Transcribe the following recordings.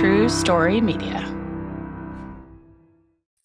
True Story Media.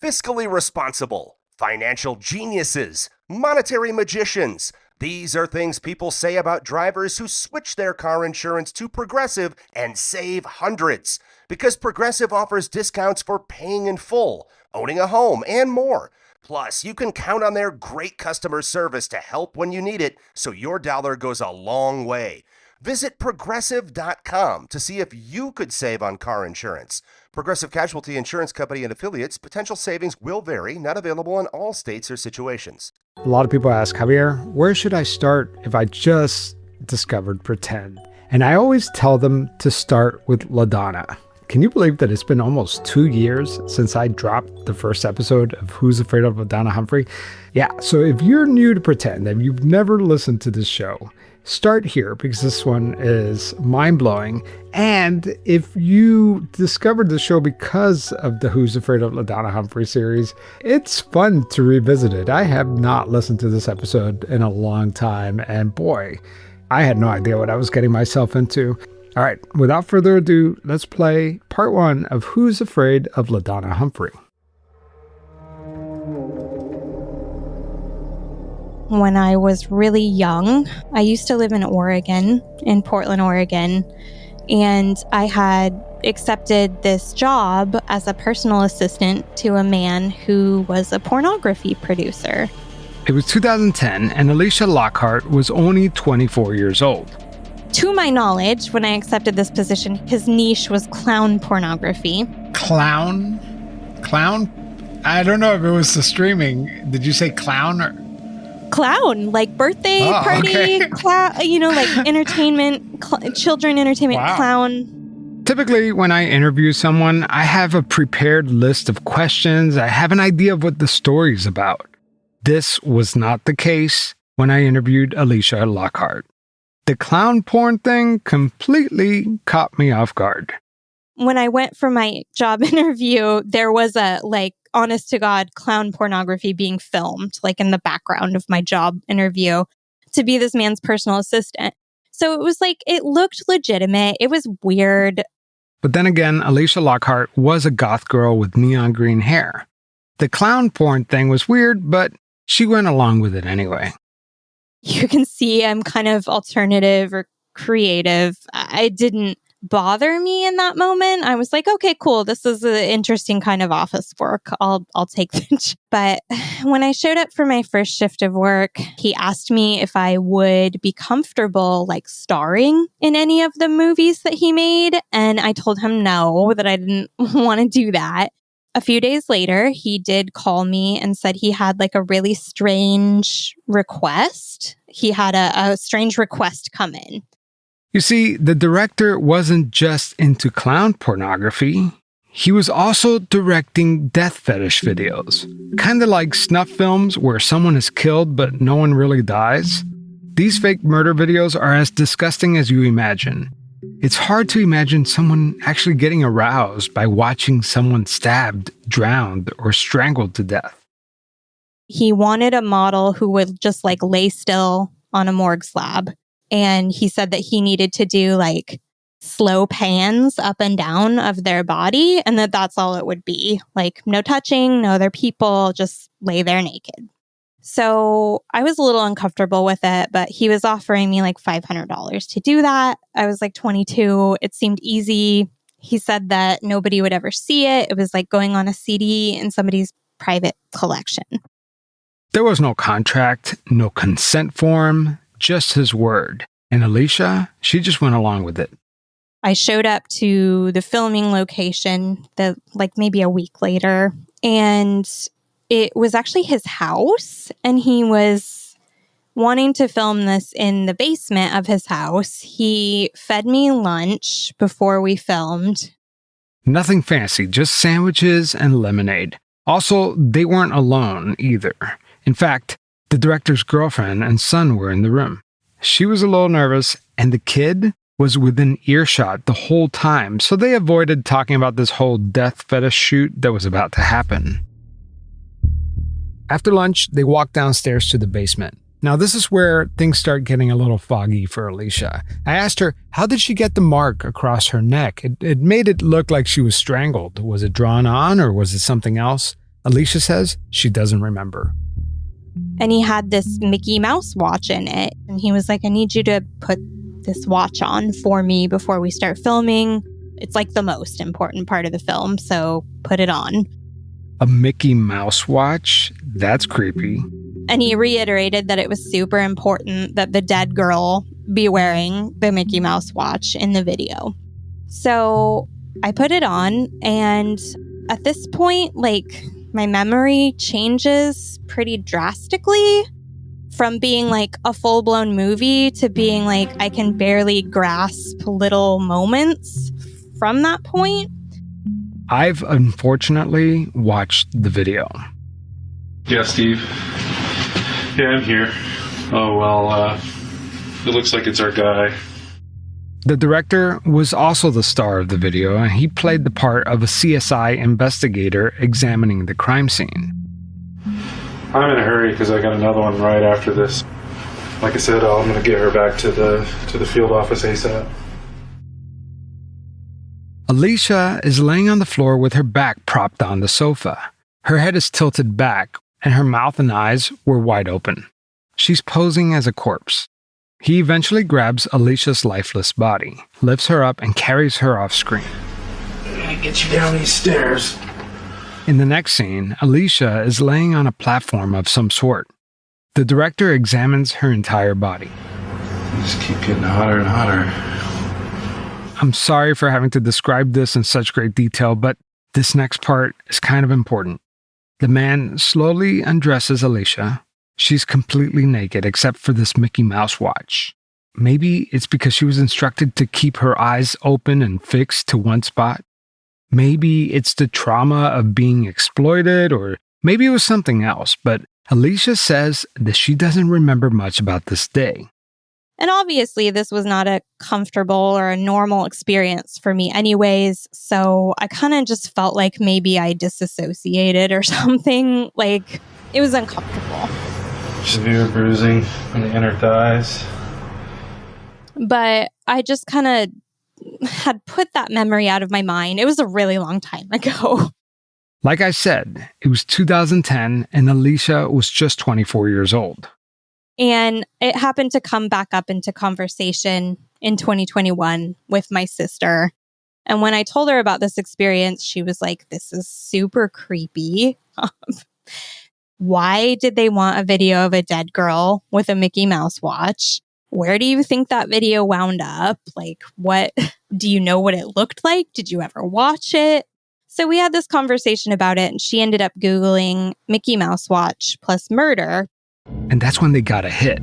Fiscally responsible, financial geniuses, monetary magicians. These are things people say about drivers who switch their car insurance to Progressive and save hundreds. Because Progressive offers discounts for paying in full, owning a home, and more. Plus, you can count on their great customer service to help when you need it, so your dollar goes a long way. Visit Progressive.com to see if you could save on car insurance. Progressive Casualty Insurance Company and Affiliates. Potential savings will vary. Not available in all states or situations. A lot of people ask, Javier, where should I start if I just discovered Pretend? And I always tell them to start with LaDonna. Can you believe that it's been almost 2 years since I dropped the first episode of Who's Afraid of LaDonna Humphrey? Yeah, so if you're new to Pretend and you've never listened to this show, start here because this one is mind-blowing. And if you discovered the show because of the Who's Afraid of LaDonna Humphrey series, it's fun to revisit it. I have not listened to this episode in a long time, and boy, I had no idea what I was getting myself into. All right, without further ado, let's play part 1 of Who's Afraid of LaDonna Humphrey. When I was really young, I used to live in Oregon, in Portland, Oregon, and I had accepted this job as a personal assistant to a man who was a pornography producer. It was 2010, and Alicia Lockhart was only 24 years old. To my knowledge, when I accepted this position, his niche was clown pornography. Clown? Clown? I don't know if it was the streaming. Did you say clown or... Clown, like birthday party, okay. Like entertainment, children entertainment, Wow. Clown. Typically, when I interview someone, I have a prepared list of questions. I have an idea of what the story's about. This was not the case when I interviewed Alicia Lockhart. The clown porn thing completely caught me off guard. When I went for my job interview, there was a honest to God clown pornography being filmed in the background of my job interview to be this man's personal assistant. So it was it looked legitimate. It was weird. But then again, Alicia Lockhart was a goth girl with neon green hair. The clown porn thing was weird, but she went along with it anyway. You can see I'm kind of alternative or creative. I didn't bother me in that moment. I was like, okay, cool. This is an interesting kind of office work. I'll take the But when I showed up for my first shift of work, he asked me if I would be comfortable starring in any of the movies that he made. And I told him no, that I didn't want to do that. A few days later, he did call me and said he had a really strange request. He had a strange request come in. You see, the director wasn't just into clown pornography. He was also directing death fetish videos. Kind of like snuff films where someone is killed but no one really dies. These fake murder videos are as disgusting as you imagine. It's hard to imagine someone actually getting aroused by watching someone stabbed, drowned, or strangled to death. He wanted a model who would just lay still on a morgue slab. And he said that he needed to do slow pans up and down of their body and that's all it would be. No touching, no other people, just lay there naked. So I was a little uncomfortable with it, but he was offering me $500 to do that. I was 22. It seemed easy. He said that nobody would ever see it. It was going on a CD in somebody's private collection. There was no contract, no consent form, just his word. And Alicia, she just went along with it. I showed up to the filming location maybe a week later, and it was actually his house, and he was wanting to film this in the basement of his house. He fed me lunch before we filmed. Nothing fancy, just sandwiches and lemonade. Also, they weren't alone either. In fact, the director's girlfriend and son were in the room. She was a little nervous, and the kid was within earshot the whole time, so they avoided talking about this whole death fetish shoot that was about to happen. After lunch, they walked downstairs to the basement. Now, this is where things start getting a little foggy for Alicia. I asked her, how did she get the mark across her neck? It made it look like she was strangled. Was it drawn on or was it something else? Alicia says she doesn't remember. And he had this Mickey Mouse watch in it. And he was like, I need you to put this watch on for me before we start filming. It's like the most important part of the film, so put it on. A Mickey Mouse watch? That's creepy. And he reiterated that it was super important that the dead girl be wearing the Mickey Mouse watch in the video. So I put it on, and at this point, like, my memory changes pretty drastically from being like a full-blown movie to being like I can barely grasp little moments from that point. I've unfortunately watched the video. Yeah, Steve. Yeah, I'm here. Oh, well, it looks like it's our guy. The director was also the star of the video, and he played the part of a CSI investigator examining the crime scene. I'm in a hurry because I got another one right after this. Like I said, I'm going to get her back to the field office ASAP. Alicia is laying on the floor with her back propped on the sofa. Her head is tilted back, and her mouth and eyes were wide open. She's posing as a corpse. He eventually grabs Alicia's lifeless body, lifts her up, and carries her off screen. I'm going to get you down these stairs. In the next scene, Alicia is laying on a platform of some sort. The director examines her entire body. You just keep getting hotter and hotter. I'm sorry for having to describe this in such great detail, but this next part is kind of important. The man slowly undresses Alicia. She's completely naked except for this Mickey Mouse watch. Maybe it's because she was instructed to keep her eyes open and fixed to one spot. Maybe it's the trauma of being exploited, or maybe it was something else, but Alicia says that she doesn't remember much about this day. And obviously, this was not a comfortable or a normal experience for me anyways, so I kind of just felt like maybe I disassociated or something. Like, it was uncomfortable. Severe bruising on the inner thighs. But I just kind of had put that memory out of my mind. It was a really long time ago. Like I said, it was 2010 and Alicia was just 24 years old. And it happened to come back up into conversation in 2021 with my sister. And when I told her about this experience, she was like, this is super creepy. Why did they want a video of a dead girl with a Mickey Mouse watch? Where do you think that video wound up? Like, what? Do you know what it looked like? Did you ever watch it? So we had this conversation about it, and she ended up Googling Mickey Mouse watch plus murder. And that's when they got a hit.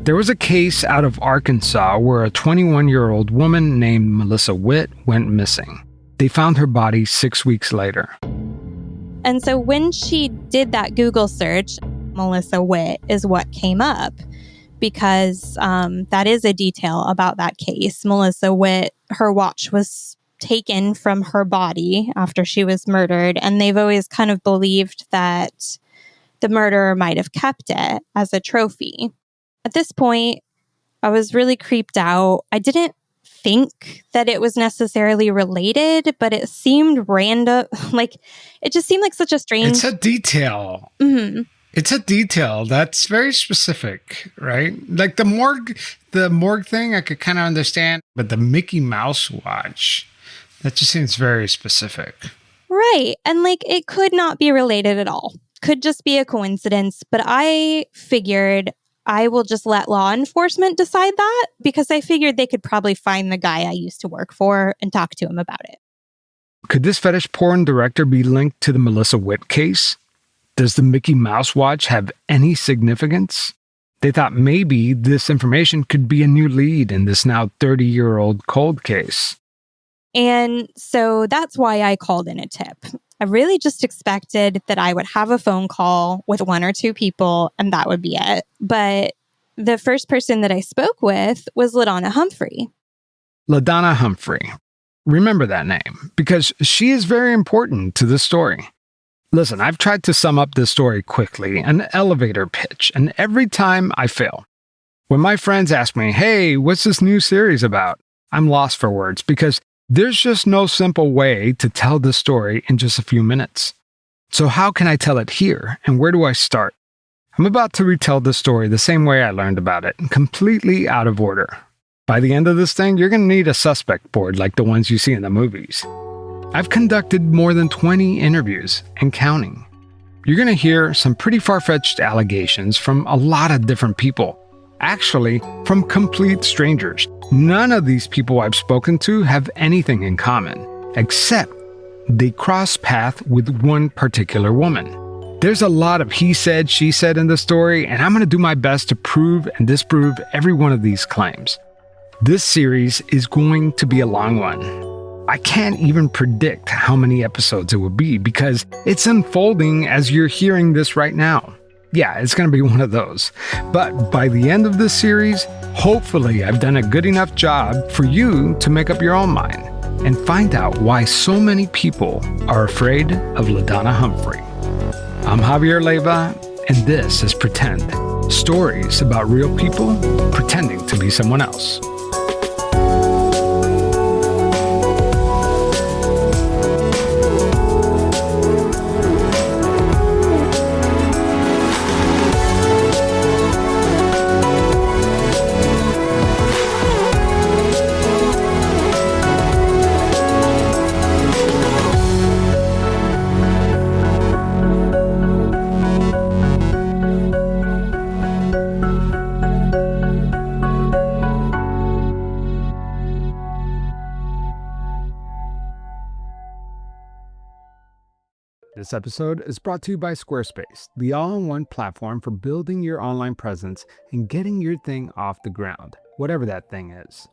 There was a case out of Arkansas where a 21-year-old woman named Melissa Witt went missing. They found her body 6 weeks later. And so when she did that Google search, Melissa Witt is what came up, because that is a detail about that case. Melissa Witt, her watch was taken from her body after she was murdered, and they've always kind of believed that the murderer might have kept it as a trophy. At this point, I was really creeped out. I didn't think that it was necessarily related, but it seemed random. Like, it just seemed like such a strange... It's a detail. Mm-hmm. It's a detail that's very specific, right? Like the morgue thing, I could kind of understand, but the Mickey Mouse watch, that just seems very specific. Right. And like, it could not be related at all. Could just be a coincidence, but I figured I will just let law enforcement decide that, because I figured they could probably find the guy I used to work for and talk to him about it. Could this fetish porn director be linked to the Melissa Witt case? Does the Mickey Mouse watch have any significance? They thought maybe this information could be a new lead in this now 30-year-old cold case. And so that's why I called in a tip. I really just expected that I would have a phone call with one or two people and that would be it. But the first person that I spoke with was LaDonna Humphrey. LaDonna Humphrey. Remember that name, because she is very important to the story. Listen, I've tried to sum up this story quickly, an elevator pitch, and every time I fail. When my friends ask me, hey, what's this new series about? I'm lost for words because there's just no simple way to tell this story in just a few minutes. So how can I tell it here, and where do I start? I'm about to retell the story the same way I learned about it, completely out of order. By the end of this thing, you're going to need a suspect board like the ones you see in the movies. I've conducted more than 20 interviews and counting. You're going to hear some pretty far-fetched allegations from a lot of different people. Actually, from complete strangers. None of these people I've spoken to have anything in common, except they cross paths with one particular woman. There's a lot of he said, she said in the story, and I'm going to do my best to prove and disprove every one of these claims. This series is going to be a long one. I can't even predict how many episodes it will be because it's unfolding as you're hearing this right now. Yeah, it's going to be one of those. But by the end of this series, hopefully I've done a good enough job for you to make up your own mind and find out why so many people are afraid of LaDonna Humphrey. I'm Javier Leiva, and this is Pretend. Stories about real people pretending to be someone else. This episode is brought to you by Squarespace, the all-in-one platform for building your online presence and getting your thing off the ground, whatever that thing is.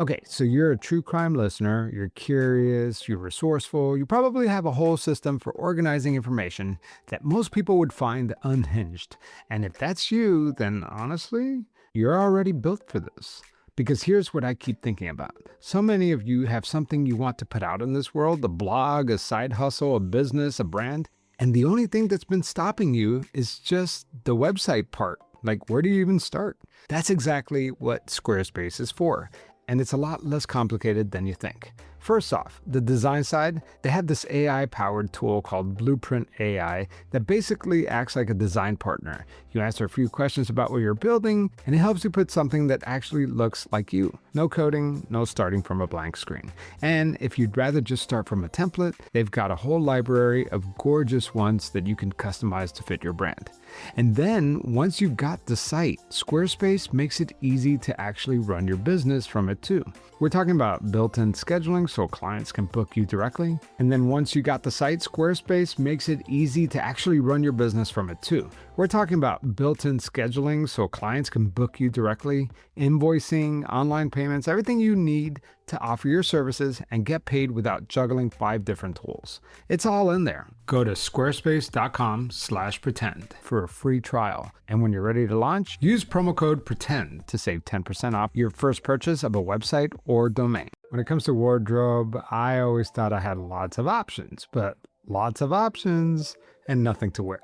Okay, so you're a true crime listener, you're curious, you're resourceful, you probably have a whole system for organizing information that most people would find unhinged. And if that's you, then honestly, you're already built for this. Because here's what I keep thinking about. So many of you have something you want to put out in this world, a blog, a side hustle, a business, a brand, and the only thing that's been stopping you is just the website part. Like, where do you even start? That's exactly what Squarespace is for, and it's a lot less complicated than you think. First off, the design side, they have this AI-powered tool called Blueprint AI that basically acts like a design partner. You answer a few questions about what you're building, and it helps you put something that actually looks like you. No coding, no starting from a blank screen. And if you'd rather just start from a template, they've got a whole library of gorgeous ones that you can customize to fit your brand. And then, once you've got the site, Squarespace makes it easy to actually run your business from it too. We're talking about built-in scheduling so clients can book you directly. And then once you got the site, Squarespace makes it easy to actually run your business from it too. We're talking about built-in scheduling so clients can book you directly, invoicing, online payments, everything you need to offer your services and get paid without juggling 5 different tools. It's all in there. Go to squarespace.com/pretend for a free trial. And when you're ready to launch, use promo code PRETEND to save 10% off your first purchase of a website or domain. When it comes to wardrobe, I always thought I had lots of options, but lots of options and nothing to wear.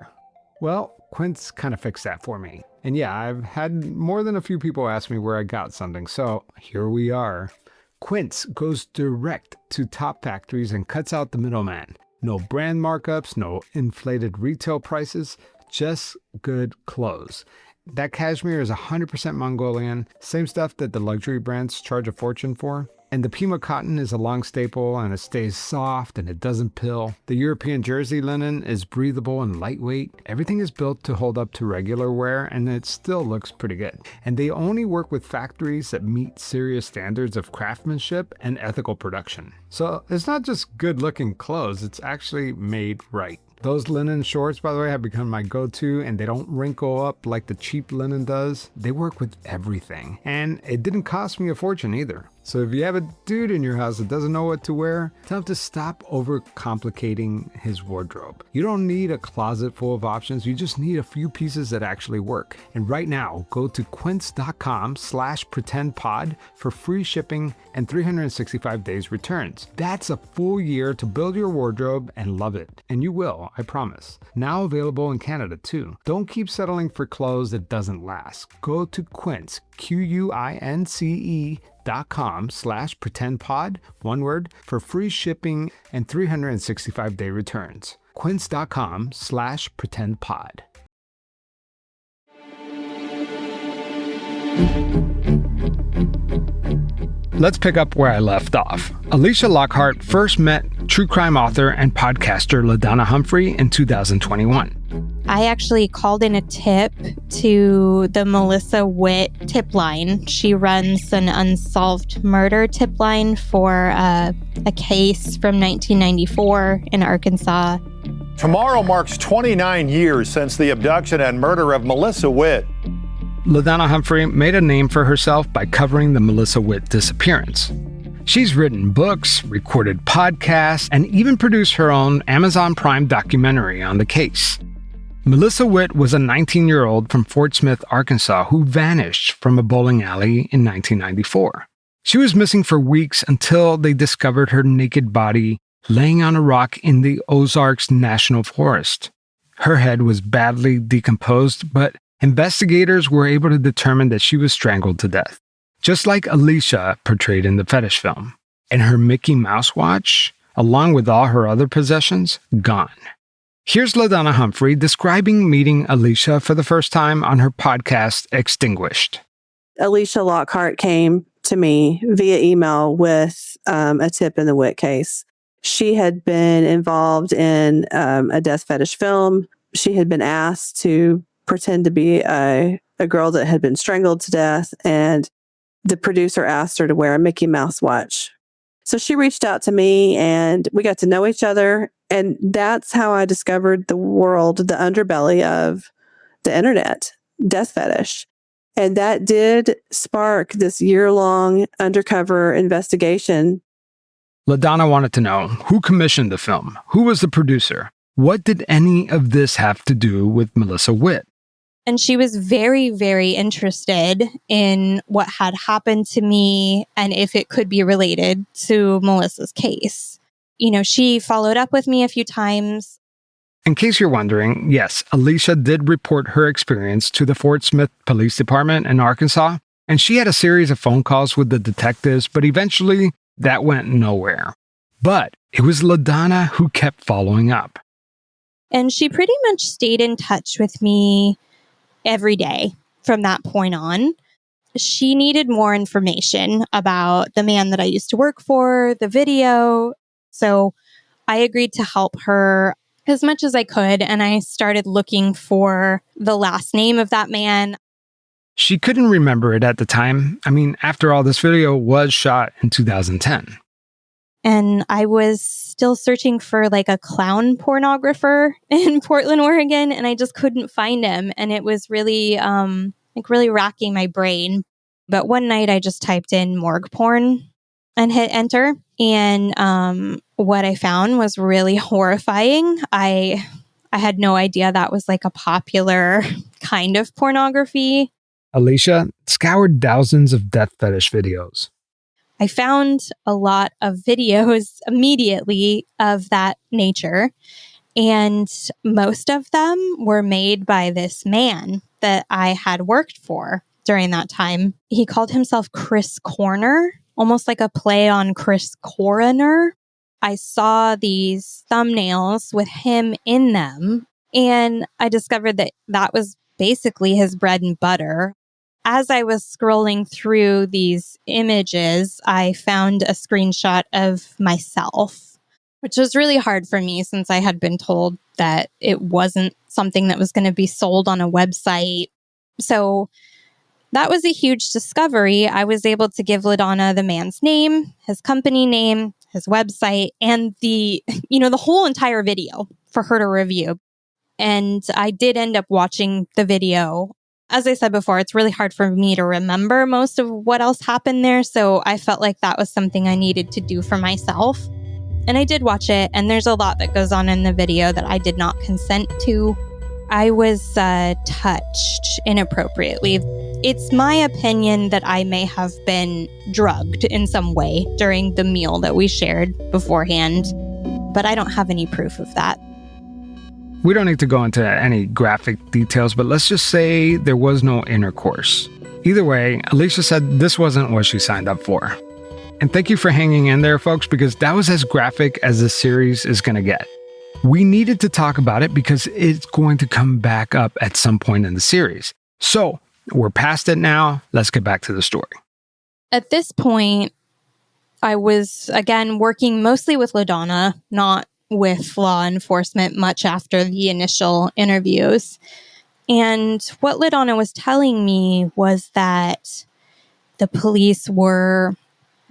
Well, Quince kind of fixed that for me. And yeah, I've had more than a few people ask me where I got something, so here we are. Quince goes direct to top factories and cuts out the middleman. No brand markups, no inflated retail prices, just good clothes. That cashmere is 100% Mongolian, same stuff that the luxury brands charge a fortune for. And the Pima cotton is a long staple and it stays soft and it doesn't pill. The European jersey linen is breathable and lightweight. Everything is built to hold up to regular wear and it still looks pretty good. And they only work with factories that meet serious standards of craftsmanship and ethical production. So it's not just good looking clothes, it's actually made right. Those linen shorts, by the way, have become my go-to and they don't wrinkle up like the cheap linen does. They work with everything. And it didn't cost me a fortune either. So if you have a dude in your house that doesn't know what to wear, tell him to stop overcomplicating his wardrobe. You don't need a closet full of options. You just need a few pieces that actually work. And right now, go to quince.com/pretendpod for free shipping and 365 days returns. That's a full year to build your wardrobe and love it. And you will, I promise. Now available in Canada too. Don't keep settling for clothes that doesn't last. Go to Quince, quince.com/pretendpod, one word, for free shipping and 365-day returns. Quince.com/pretendpod. Let's pick up where I left off. Alicia Lockhart first met true crime author and podcaster LaDonna Humphrey in 2021. I actually called in a tip to the Melissa Witt tip line. She runs an unsolved murder tip line for a case from 1994 in Arkansas. Tomorrow marks 29 years since the abduction and murder of Melissa Witt. LaDonna Humphrey made a name for herself by covering the Melissa Witt disappearance. She's written books, recorded podcasts, and even produced her own Amazon Prime documentary on the case. Melissa Witt was a 19-year-old from Fort Smith, Arkansas, who vanished from a bowling alley in 1994. She was missing for weeks until they discovered her naked body laying on a rock in the Ozarks National Forest. Her head was badly decomposed, but investigators were able to determine that she was strangled to death, just like Alicia portrayed in the fetish film. And her Mickey Mouse watch, along with all her other possessions, gone. Here's LaDonna Humphrey describing meeting Alicia for the first time on her podcast, Extinguished. Alicia Lockhart came to me via email with a tip in the Witt case. She had been involved in a death fetish film. She had been asked to pretend to be a girl that had been strangled to death, and the producer asked her to wear a Mickey Mouse watch. So she reached out to me and we got to know each other. And that's how I discovered the world, the underbelly of the internet, death fetish. And that did spark this year-long undercover investigation. LaDonna wanted to know who commissioned the film, who was the producer, what did any of this have to do with Melissa Witt? And she was very, very interested in what had happened to me and if it could be related to Melissa's case. You know, she followed up with me a few times. In case you're wondering, yes, Alicia did report her experience to the Fort Smith Police Department in Arkansas, and she had a series of phone calls with the detectives, but eventually that went nowhere. But it was LaDonna who kept following up. And she pretty much stayed in touch with me every day from that point on. She needed more information about the man that I used to work for, the video. So I agreed to help her as much as I could, and I started looking for the last name of that man. She couldn't remember it at the time. I mean, after all, this video was shot in 2010. And I was still searching for like a clown pornographer in Portland, Oregon, and I just couldn't find him. And it was really, really racking my brain. But one night I just typed in morgue porn and hit enter. And what I found was really horrifying. I had no idea that was like a popular kind of pornography. Alicia scoured thousands of death fetish videos. I found a lot of videos immediately of that nature, and most of them were made by this man that I had worked for during that time. He called himself Chris Corner, almost like a play on Chris Coroner. I saw these thumbnails with him in them, and I discovered that that was basically his bread and butter. As I was scrolling through these images, I found a screenshot of myself, which was really hard for me since I had been told that it wasn't something that was going to be sold on a website. So that was a huge discovery. I was able to give LaDonna the man's name, his company name, his website, and the whole entire video for her to review. And I did end up watching the video. As I said before, it's really hard for me to remember most of what else happened there. So I felt like that was something I needed to do for myself. And I did watch it, and there's a lot that goes on in the video that I did not consent to. I was touched inappropriately. It's my opinion that I may have been drugged in some way during the meal that we shared beforehand, but I don't have any proof of that. We don't need to go into any graphic details, but let's just say there was no intercourse. Either way, Alicia said this wasn't what she signed up for. And thank you for hanging in there, folks, because that was as graphic as the series is going to get. We needed to talk about it because it's going to come back up at some point in the series. So, we're past it now. Let's get back to the story. At this point, I was, again, working mostly with LaDonna, not with law enforcement much after the initial interviews. And what LaDonna was telling me was that the police were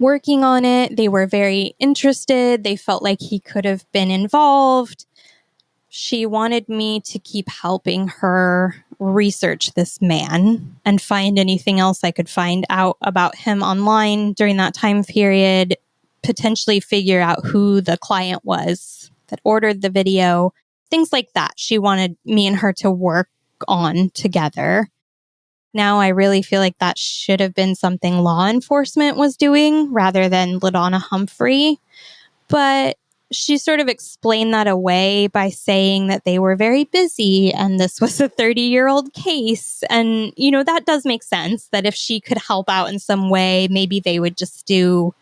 working on it. They were very interested. They felt like he could have been involved. She wanted me to keep helping her research this man and find anything else I could find out about him online during that time period, potentially figure out who the client was that ordered the video, things like that. She wanted me and her to work on together. Now I really feel like that should have been something law enforcement was doing rather than LaDonna Humphrey. But she sort of explained that away by saying that they were very busy and this was a 30-year-old case. And, you know, that does make sense that if she could help out in some way, maybe they would just do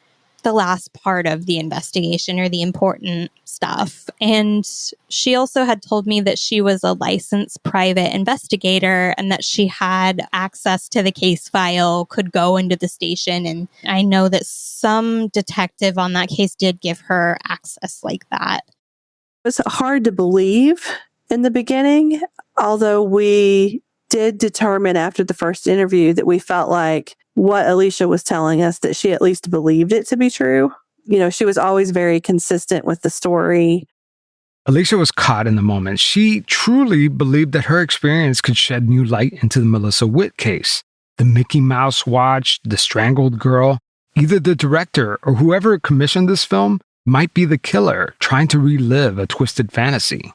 the last part of the investigation or the important stuff. And she also had told me that she was a licensed private investigator and that she had access to the case file, could go into the station. And I know that some detective on that case did give her access like that. It was hard to believe in the beginning, although we did determine after the first interview that we felt like what Alicia was telling us, that she at least believed it to be true. You know, she was always very consistent with the story. Alicia was caught in the moment. She truly believed that her experience could shed new light into the Melissa Witt case. The Mickey Mouse watch, the strangled girl, either the director or whoever commissioned this film might be the killer trying to relive a twisted fantasy.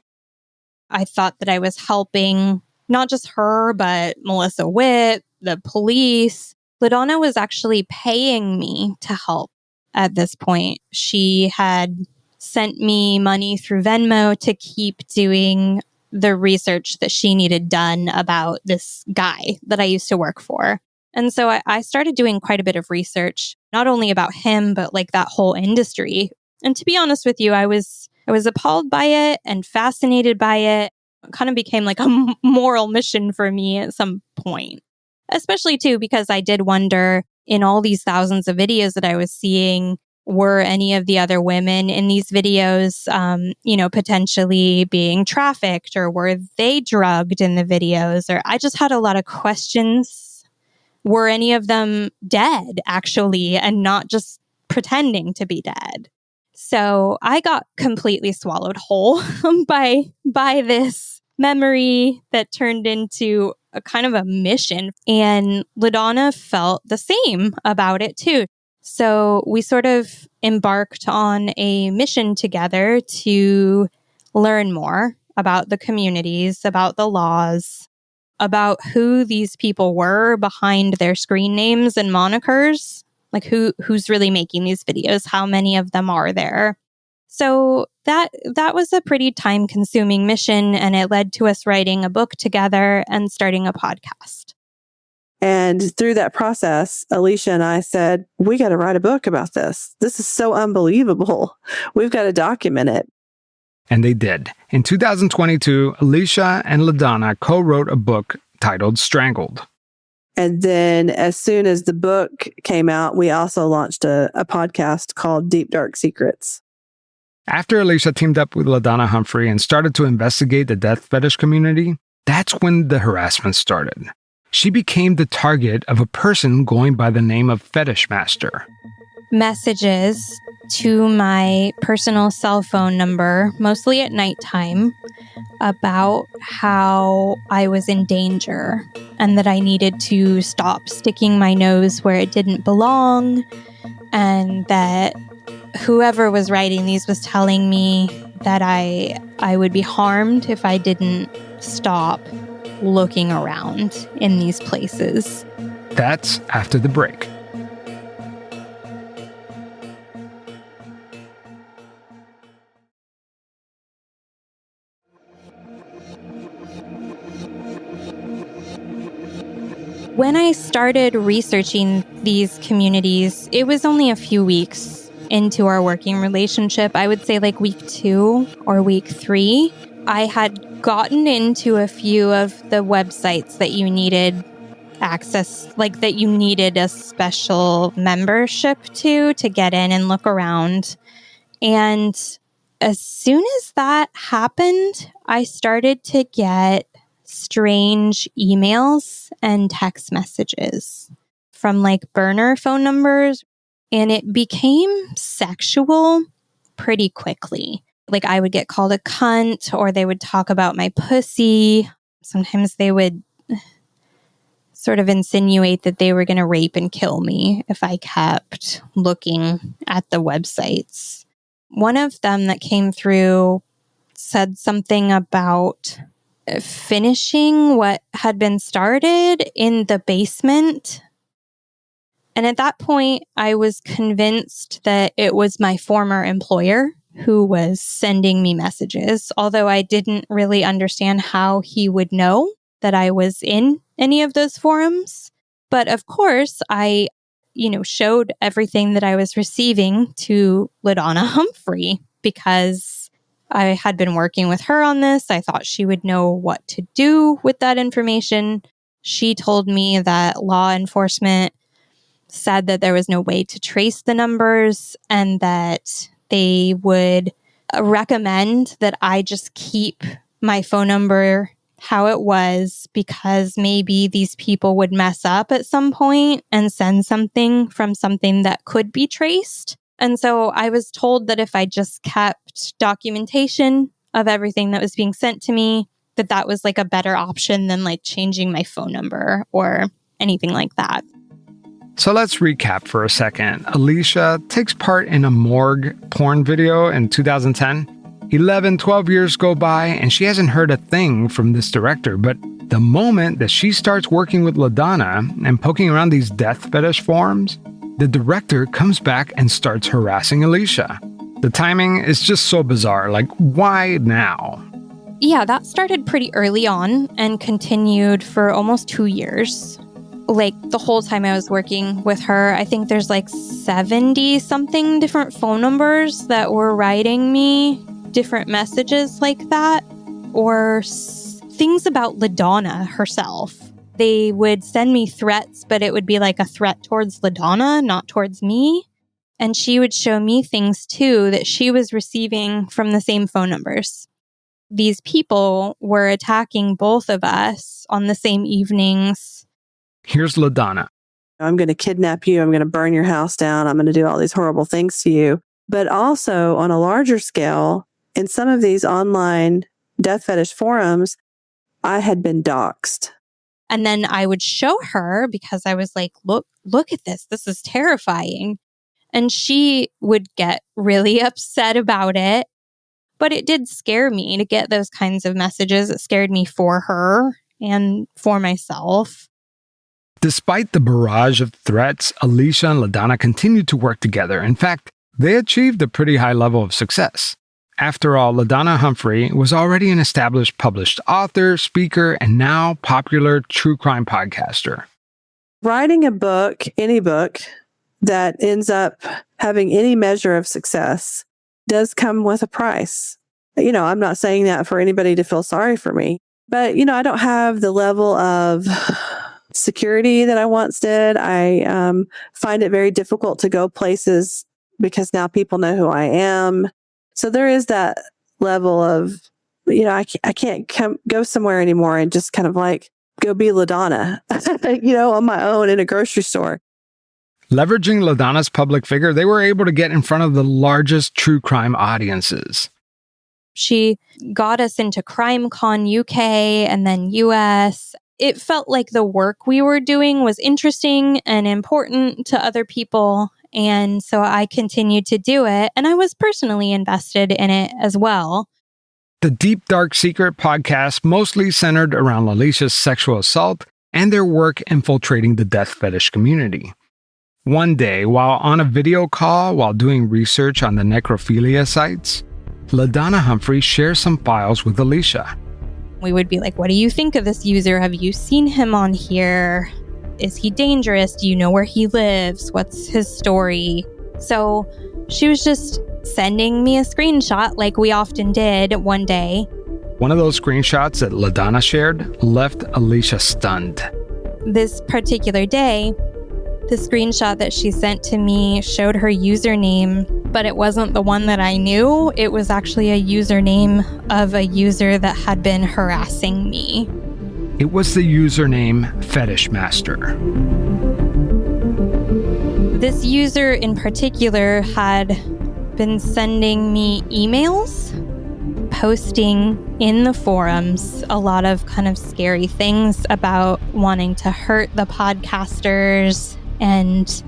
I thought that I was helping not just her, but Melissa Witt, the police. LaDonna was actually paying me to help at this point. She had sent me money through Venmo to keep doing the research that she needed done about this guy that I used to work for. And so I started doing quite a bit of research, not only about him, but like that whole industry. And to be honest with you, I was appalled by it and fascinated by it. It kind of became like a moral mission for me at some point. Especially, too, because I did wonder in all these thousands of videos that I was seeing, were any of the other women in these videos, potentially being trafficked, or were they drugged in the videos? Or I just had a lot of questions. Were any of them dead, actually, and not just pretending to be dead? So I got completely swallowed whole by this memory that turned into a kind of a mission. And LaDonna felt the same about it too. So we sort of embarked on a mission together to learn more about the communities, about the laws, about who these people were behind their screen names and monikers, like who's really making these videos, how many of them are there. So that was a pretty time-consuming mission, and it led to us writing a book together and starting a podcast. And through that process, Alicia and I said, we got to write a book about this. This is so unbelievable. We've got to document it. And they did. In 2022, Alicia and LaDonna co-wrote a book titled Strangled. And then as soon as the book came out, we also launched a podcast called Deep Dark Secrets. After Alicia teamed up with LaDonna Humphrey and started to investigate the death fetish community, that's when the harassment started. She became the target of a person going by the name of Fetish Master. Messages to my personal cell phone number, mostly at nighttime, about how I was in danger and that I needed to stop sticking my nose where it didn't belong, and that whoever was writing these was telling me that I would be harmed if I didn't stop looking around in these places. That's after the break. When I started researching these communities, it was only a few weeks into our working relationship. I would say like week 2 or week 3. I had gotten into a few of the websites that you needed access, like that you needed a special membership to get in and look around. And as soon as that happened, I started to get strange emails and text messages from like burner phone numbers, and it became sexual pretty quickly. Like I would get called a cunt, or they would talk about my pussy. Sometimes they would sort of insinuate that they were going to rape and kill me if I kept looking at the websites. One of them that came through said something about finishing what had been started in the basement. And at that point, I was convinced that it was my former employer who was sending me messages, although I didn't really understand how he would know that I was in any of those forums. But of course, I, showed everything that I was receiving to LaDonna Humphrey because I had been working with her on this. I thought she would know what to do with that information. She told me that law enforcement said that there was no way to trace the numbers and that they would recommend that I just keep my phone number how it was because maybe these people would mess up at some point and send something from something that could be traced. And so I was told that if I just kept documentation of everything that was being sent to me, that was like a better option than like changing my phone number or anything like that. So let's recap for a second. Alicia takes part in a morgue porn video in 2010. 12 years go by and she hasn't heard a thing from this director, but the moment that she starts working with LaDonna and poking around these death fetish forums, the director comes back and starts harassing Alicia. The timing is just so bizarre. Like, why now? Yeah, that started pretty early on and continued for almost 2 years. Like, the whole time I was working with her, I think there's like 70-something different phone numbers that were writing me different messages like that, or things about LaDonna herself. They would send me threats, but it would be like a threat towards LaDonna, not towards me. And she would show me things too that she was receiving from the same phone numbers. These people were attacking both of us on the same evenings. Here's LaDonna. I'm going to kidnap you. I'm going to burn your house down. I'm going to do all these horrible things to you. But also on a larger scale, in some of these online death fetish forums, I had been doxxed. And then I would show her because I was like, look at this. This is terrifying. And she would get really upset about it. But it did scare me to get those kinds of messages. It scared me for her and for myself. Despite the barrage of threats, Alicia and LaDonna continued to work together. In fact, they achieved a pretty high level of success. After all, LaDonna Humphrey was already an established published author, speaker, and now popular true crime podcaster. Writing a book, any book, that ends up having any measure of success does come with a price. I'm not saying that for anybody to feel sorry for me, but, I don't have the level of security that I once did. I find it very difficult to go places because now people know who I am. So there is that level of, I can't go somewhere anymore and just kind of like go be LaDonna, on my own in a grocery store. Leveraging LaDonna's public figure, they were able to get in front of the largest true crime audiences. She got us into CrimeCon UK and then US. It felt like the work we were doing was interesting and important to other people. And so I continued to do it. And I was personally invested in it as well. The Deep Dark Secret podcast mostly centered around Alicia's sexual assault and their work infiltrating the death fetish community. One day, while on a video call while doing research on the necrophilia sites, LaDonna Humphrey shares some files with Alicia. We would be like, what do you think of this user? Have you seen him on here? Is he dangerous? Do you know where he lives? What's his story? So she was just sending me a screenshot like we often did one day. One of those screenshots that LaDonna shared left Alicia stunned. This particular day, the screenshot that she sent to me showed her username, but it wasn't the one that I knew. It was actually a username of a user that had been harassing me. It was the username Fetish Master. This user in particular had been sending me emails, posting in the forums a lot of kind of scary things about wanting to hurt the podcasters and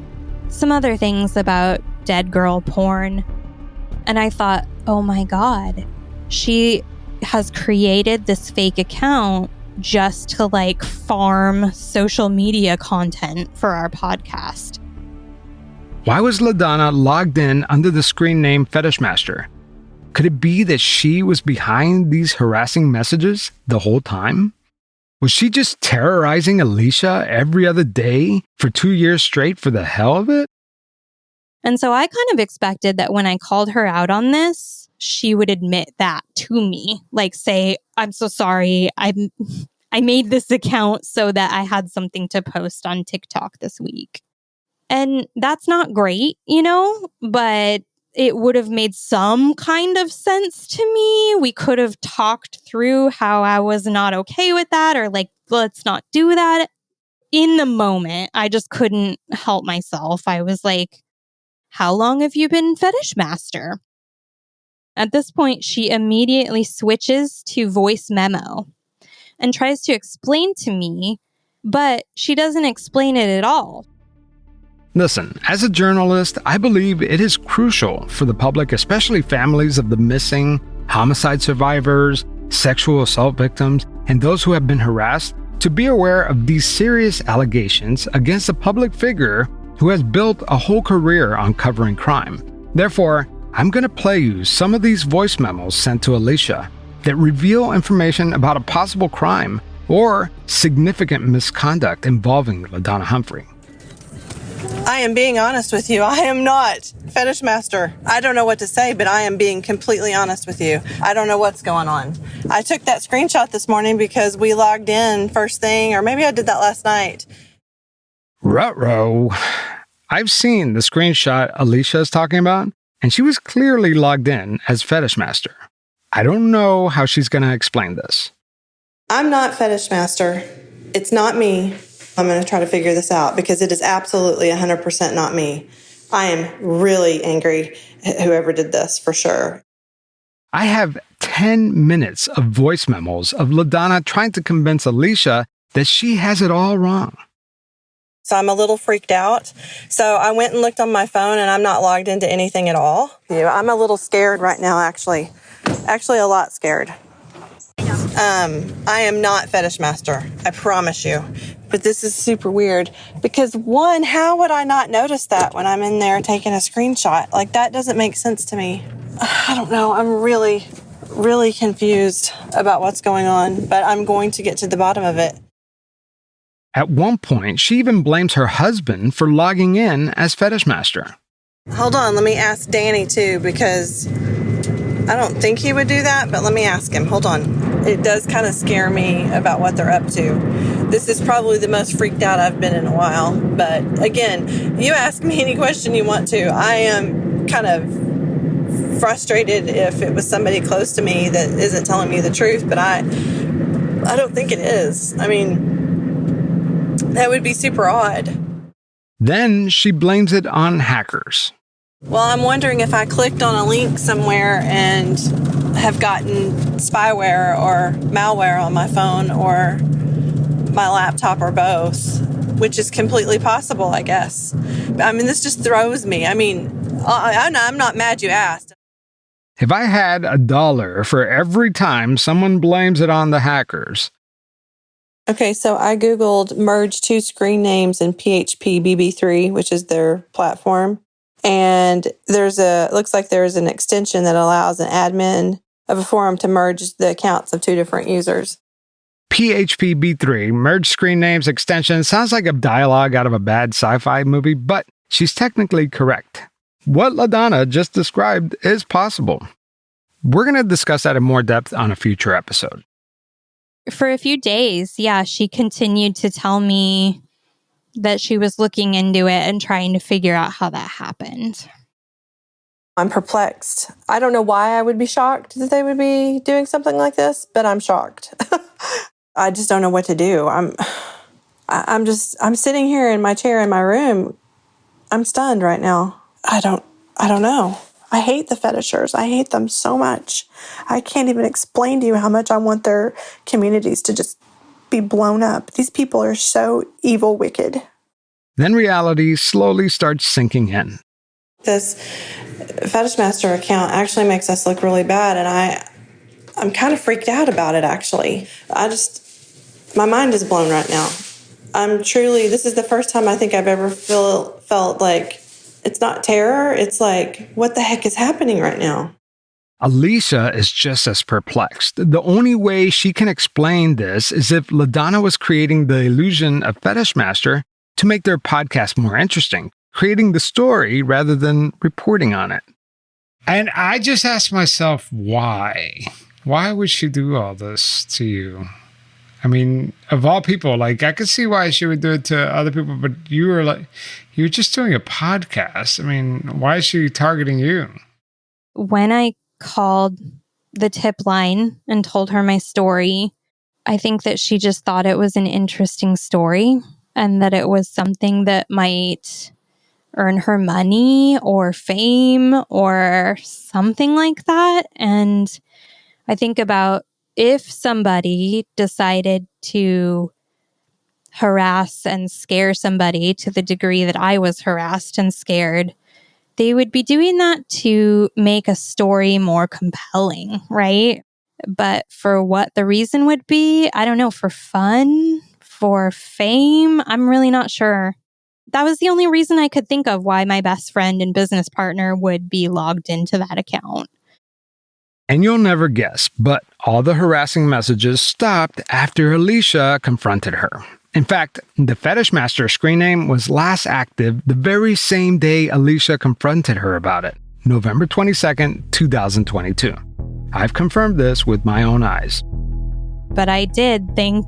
some other things about dead girl porn. And I thought, oh my God, she has created this fake account just to like farm social media content for our podcast. Why was LaDonna logged in under the screen name Fetish Master? Could it be that she was behind these harassing messages the whole time? Was she just terrorizing Alicia every other day for 2 years straight for the hell of it? And so I kind of expected that when I called her out on this, she would admit that to me. Like say, I'm so sorry. I made this account so that I had something to post on TikTok this week. And that's not great, you know, but it would have made some kind of sense to me. We could have talked through how I was not okay with that, or like, let's not do that. In the moment, I just couldn't help myself. I was like, how long have you been Fetish Master? At this point, she immediately switches to voice memo and tries to explain to me, but she doesn't explain it at all. Listen, as a journalist, I believe it is crucial for the public, especially families of the missing, homicide survivors, sexual assault victims, and those who have been harassed, to be aware of these serious allegations against a public figure who has built a whole career on covering crime. Therefore, I'm going to play you some of these voice memos sent to Alicia that reveal information about a possible crime or significant misconduct involving LaDonna Humphrey. I am being honest with you. I am not Fetish Master. I don't know what to say, but I am being completely honest with you. I don't know what's going on. I took that screenshot this morning because we logged in first thing, or maybe I did that last night. Ruh-roh. I've seen the screenshot Alicia is talking about, and she was clearly logged in as Fetish Master. I don't know how she's going to explain this. I'm not Fetish Master. It's not me. I'm going to try to figure this out because it is absolutely 100% not me. I am really angry at whoever did this for sure. I have 10 minutes of voice memos of LaDonna trying to convince Alicia that she has it all wrong. So I'm a little freaked out. So I went and looked on my phone and I'm not logged into anything at all. I'm a little scared right now, actually. Actually, a lot scared. I am not Fetish Master. I promise you. But this is super weird because one, how would I not notice that when I'm in there taking a screenshot? Like that doesn't make sense to me. I don't know. I'm really, really confused about what's going on, but I'm going to get to the bottom of it. At one point, she even blames her husband for logging in as Fetish Master. Hold on, let me ask Danny too, because I don't think he would do that, but let me ask him. Hold on. It does kind of scare me about what they're up to. This is probably the most freaked out I've been in a while. But again, you ask me any question you want to. I am kind of frustrated if it was somebody close to me that isn't telling me the truth, but I don't think it is. I mean, that would be super odd. Then she blames it on hackers. Well, I'm wondering if I clicked on a link somewhere and have gotten spyware or malware on my phone or my laptop or both, which is completely possible, I guess. I mean, this just throws me. I mean, I'm not mad you asked. If I had $1 for every time someone blames it on the hackers. Okay, so I Googled merge 2 screen names in PHP BB3, which is their platform. And looks like there's an extension that allows an admin of a forum to merge the accounts of 2 different users. PHP B3, merge screen names extension, sounds like a dialogue out of a bad sci-fi movie, but she's technically correct. What LaDonna just described is possible. We're going to discuss that in more depth on a future episode. For a few days, yeah, she continued to tell me that she was looking into it and trying to figure out how that happened. I'm perplexed. I don't know why I would be shocked that they would be doing something like this, but I'm shocked. I just don't know what to do. I'm sitting here in my chair in my room. I'm stunned right now. I don't know. I hate the fetishers. I hate them so much. I can't even explain to you how much I want their communities to just be blown up. These people are so evil, wicked. Then reality slowly starts sinking in. This Fetish Master account actually makes us look really bad, and I'm kind of freaked out about it, actually. My mind is blown right now. This is the first time I think I've ever felt like it's not terror. It's like, what the heck is happening right now? Alicia is just as perplexed. The only way she can explain this is if LaDonna was creating the illusion of Fetish Master to make their podcast more interesting, creating the story rather than reporting on it. And I just asked myself, why? Why would she do all this to you? I mean, of all people, like, I could see why she would do it to other people, but you were just doing a podcast. I mean, why is she targeting you? When I called the tip line and told her my story, I think that she just thought it was an interesting story and that it was something that might earn her money or fame or something like that. And I think about if somebody decided to harass and scare somebody to the degree that I was harassed and scared, they would be doing that to make a story more compelling, right? But for what the reason would be, I don't know, for fun, for fame, I'm really not sure. That was the only reason I could think of why my best friend and business partner would be logged into that account. And you'll never guess, but all the harassing messages stopped after Alicia confronted her. In fact, the Fetish Master screen name was last active the very same day Alicia confronted her about it, November 22nd, 2022. I've confirmed this with my own eyes. But I did think,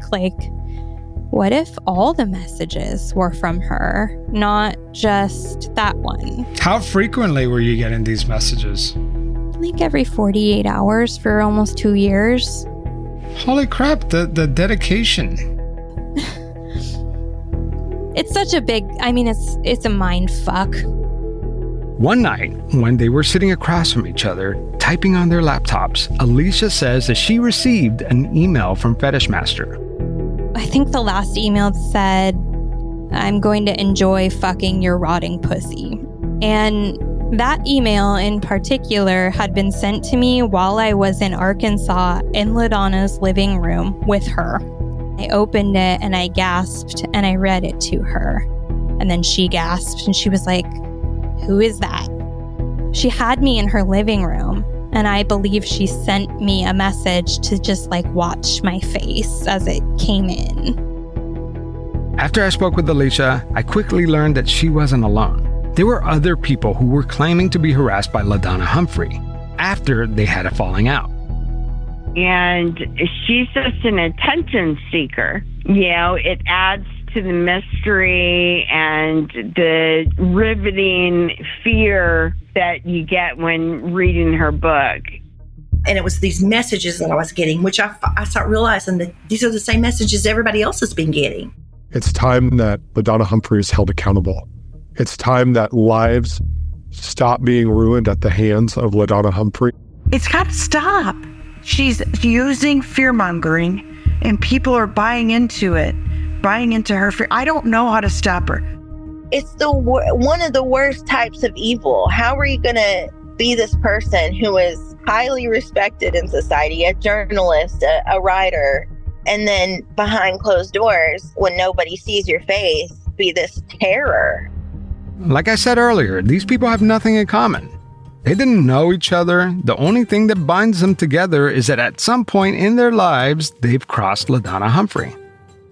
what if all the messages were from her, not just that one? How frequently were you getting these messages? Every 48 hours for almost 2 years. Holy crap, the dedication. It's such a big, it's a mind fuck. One night, when they were sitting across from each other, typing on their laptops, Alicia says that she received an email from Fetish Master. I think the last email said, "I'm going to enjoy fucking your rotting pussy." And that email in particular had been sent to me while I was in Arkansas in LaDonna's living room with her. I opened it and I gasped and I read it to her. And then she gasped and she was like, "Who is that?" She had me in her living room and I believe she sent me a message to just watch my face as it came in. After I spoke with Alicia, I quickly learned that she wasn't alone. There were other people who were claiming to be harassed by LaDonna Humphrey after they had a falling out. And she's just an attention seeker. It adds to the mystery and the riveting fear that you get when reading her book. And it was these messages that I was getting, which I started realizing that these are the same messages everybody else has been getting. It's time that LaDonna Humphrey is held accountable. It's time that lives stop being ruined at the hands of LaDonna Humphrey. It's got to stop. She's using fear-mongering, and people are buying into it, buying into her fear. I don't know how to stop her. It's one of the worst types of evil. How are you going to be this person who is highly respected in society, a journalist, a writer, and then behind closed doors, when nobody sees your face, be this terror? Like I said earlier, these people have nothing in common. They didn't know each other. The only thing that binds them together is that at some point in their lives, they've crossed LaDonna Humphrey.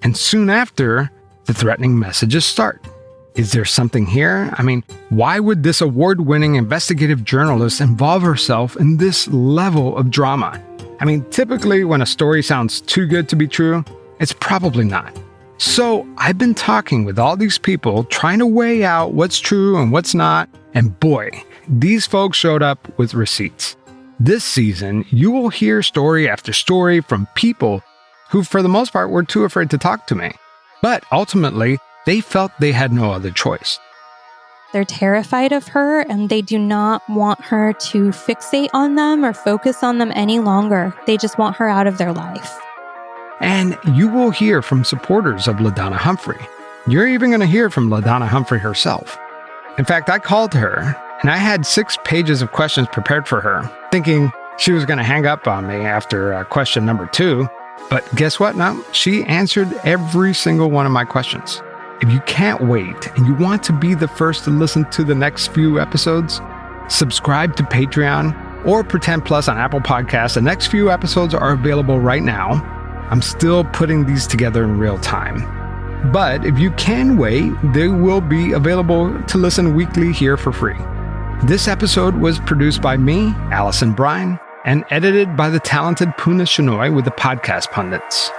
And soon after, the threatening messages start. Is there something here? I mean, why would this award-winning investigative journalist involve herself in this level of drama? I mean, typically when a story sounds too good to be true, it's probably not. So I've been talking with all these people, trying to weigh out what's true and what's not, and boy, these folks showed up with receipts. This season, you will hear story after story from people who, for the most part, were too afraid to talk to me. But ultimately, they felt they had no other choice. They're terrified of her, and they do not want her to fixate on them or focus on them any longer. They just want her out of their life. And you will hear from supporters of LaDonna Humphrey. You're even going to hear from LaDonna Humphrey herself. In fact, I called her, and I had 6 pages of questions prepared for her, thinking she was going to hang up on me after question number 2. But guess what? No, she answered every single one of my questions. If you can't wait and you want to be the first to listen to the next few episodes, subscribe to Patreon or Pretend Plus on Apple Podcasts. The next few episodes are available right now. I'm still putting these together in real time. But if you can wait, they will be available to listen weekly here for free. This episode was produced by me, Allison Bryan, and edited by the talented Puna Shinoy with the Podcast Pundits.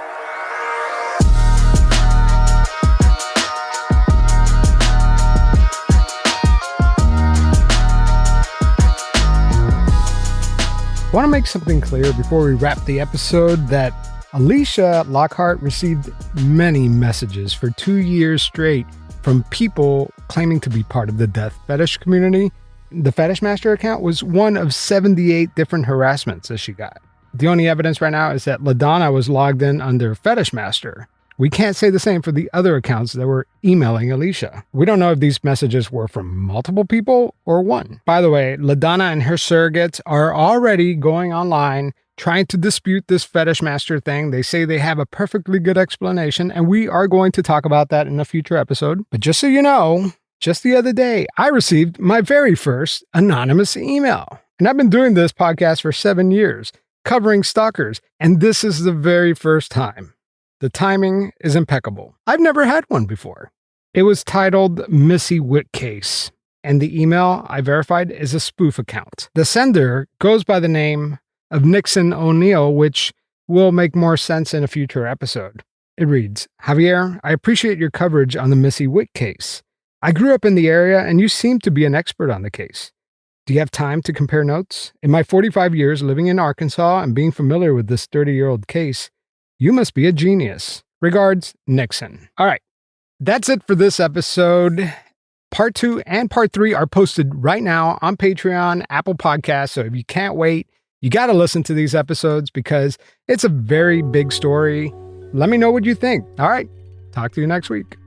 I want to make something clear before we wrap the episode that Alicia Lockhart received many messages for 2 years straight from people claiming to be part of the death fetish community. The Fetish Master account was one of 78 different harassments that she got. The only evidence right now is that LaDonna was logged in under Fetish Master. We can't say the same for the other accounts that were emailing Alicia. We don't know if these messages were from multiple people or one. By the way, LaDonna and her surrogates are already going online trying to dispute this Fetish Master thing. They say they have a perfectly good explanation, and we are going to talk about that in a future episode. But just so you know, just the other day, I received my very first anonymous email. And I've been doing this podcast for 7 years, covering stalkers, and this is the very first time. The timing is impeccable. I've never had one before. It was titled Missy Witt Case, and the email I verified is a spoof account. The sender goes by the name of Nixon O'Neill, which will make more sense in a future episode. It reads, Javier, I appreciate your coverage on the Missy Witt case. I grew up in the area, and you seem to be an expert on the case. Do you have time to compare notes? In my 45 years living in Arkansas and being familiar with this 30-year-old case, you must be a genius. Regards, Nixon. All right, that's it for this episode. Part 2 and Part 3 are posted right now on Patreon, Apple Podcasts. So if you can't wait, you got to listen to these episodes because it's a very big story. Let me know what you think. All right, talk to you next week.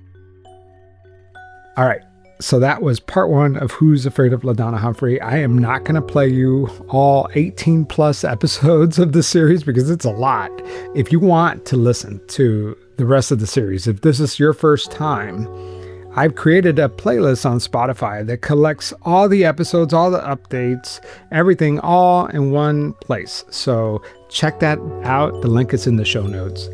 All right, so that was Part 1 of Who's Afraid of LaDonna Humphrey. I am not going to play you all 18 plus episodes of the series because it's a lot. If you want to listen to the rest of the series, if this is your first time, I've created a playlist on Spotify that collects all the episodes, all the updates, everything all in one place. So check that out. The link is in the show notes.